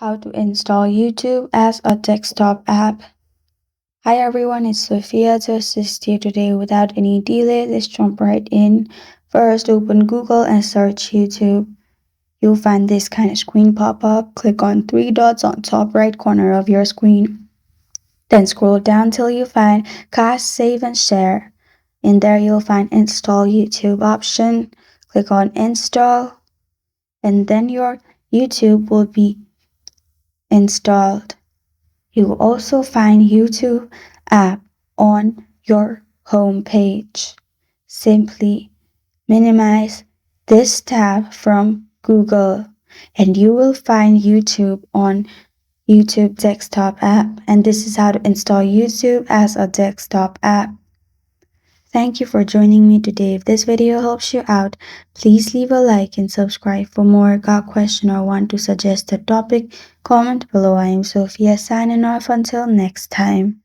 How to install YouTube as a desktop app. Hi everyone, it's Sophia to assist you today. Without any delay, let's jump right in. First, open Google and search YouTube. You'll find this kind of screen pop up. Click on three dots on top right corner of your screen. Then scroll down till you find Cast, Save and Share. In there you'll find Install YouTube option. Click on Install and then your YouTube will be installed. You will also find YouTube app on your home page. Simply minimize this tab from Google and you will find YouTube on YouTube desktop app, and this is how to install YouTube as a desktop app. Thank you for joining me today. If this video helps you out, please leave a like and subscribe for more. Got a question or want to suggest a topic? Comment below. I am Sophia signing off until next time.